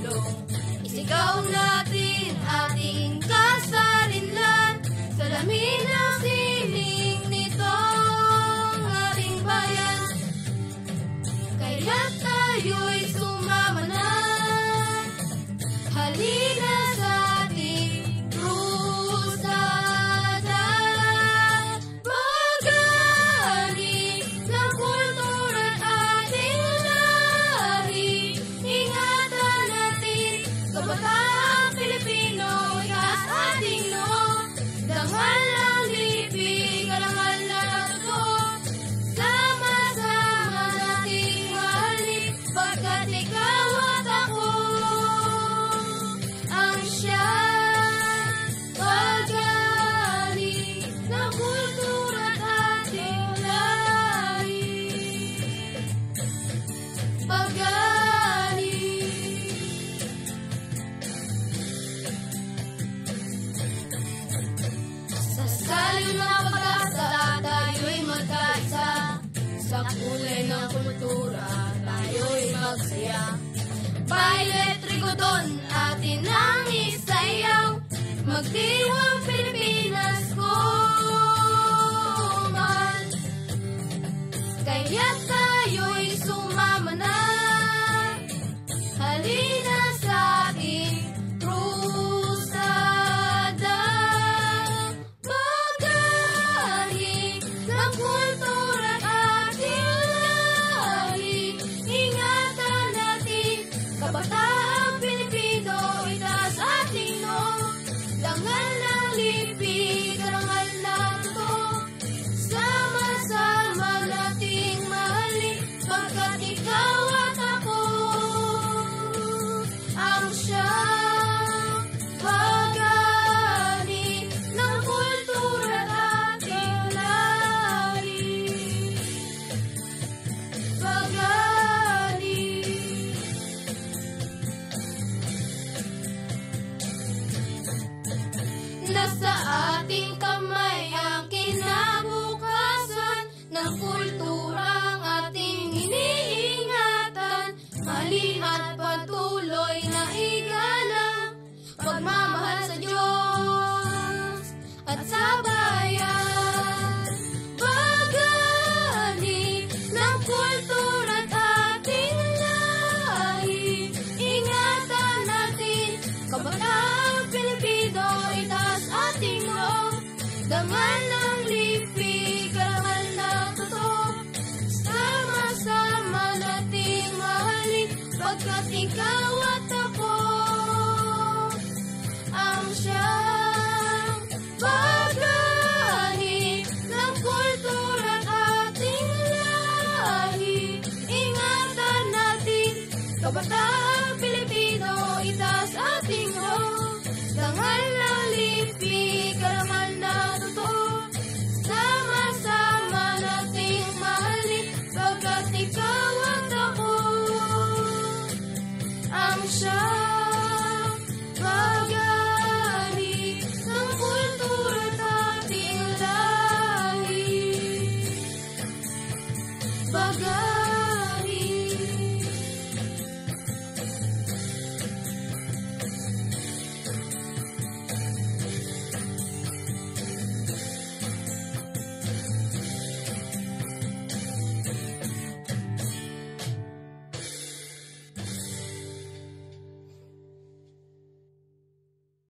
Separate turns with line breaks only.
pagtulong. Isigaw natin ating kasarinlan, salamin ang sining nitong ating bayan. Kaya tayo'y sumama na, halina sa ating krusada. Mag-ani ng kultura at ating lahi, ingatan natin kabataang Pilipino, ikas ating loob. Dangal ng libig, karangal na totoo, sama-sama nating mahalin, pagkat ikaw at ako ang siyang pag-ani ng kultura at ating lahi. Pag-ani. Sa skalyo ng pag-asa, tayo'y magkaisa. Sa kulay ng kultura, tayo'y magsaya. Pilot Rigodon, atin ang isayaw. Magdiwang Pilipinas ko, mahal. Kaya tayo'y sumama na, halina sa ating krusada. Mag-ani ng kultura at ating lahi, ingatan natin kabataang Pilipino, itaas ating loob. Dangal ng libig, karangal na totoo, sama-sama nating mahalin, pagkat ikaw at ako ang siyang pag-ani ng kultura at ating lahi. Pag-ani. Nasa ating kamay ang kinabukasan ng kulturang ating iniingatan. Mahalin at patuloy na igalang pagmamahal sa Diyos at sa bayan. Pag-ani ng kultura at ating lahi, ingatan natin kabataang Pilipino, itaas ating loob. Dangal ng libig, karangal na totoo, sama-sama nating mahalin, pagkat ikaw at ako ang siyang pag-ani ng kultura at ating lahi, ingatan natin kabataang Pilipino, itaas ating loob. Dangal ng libig, karangal na totoo, sama-sama nating mahalin, pagkat ikaw at ako ang siyang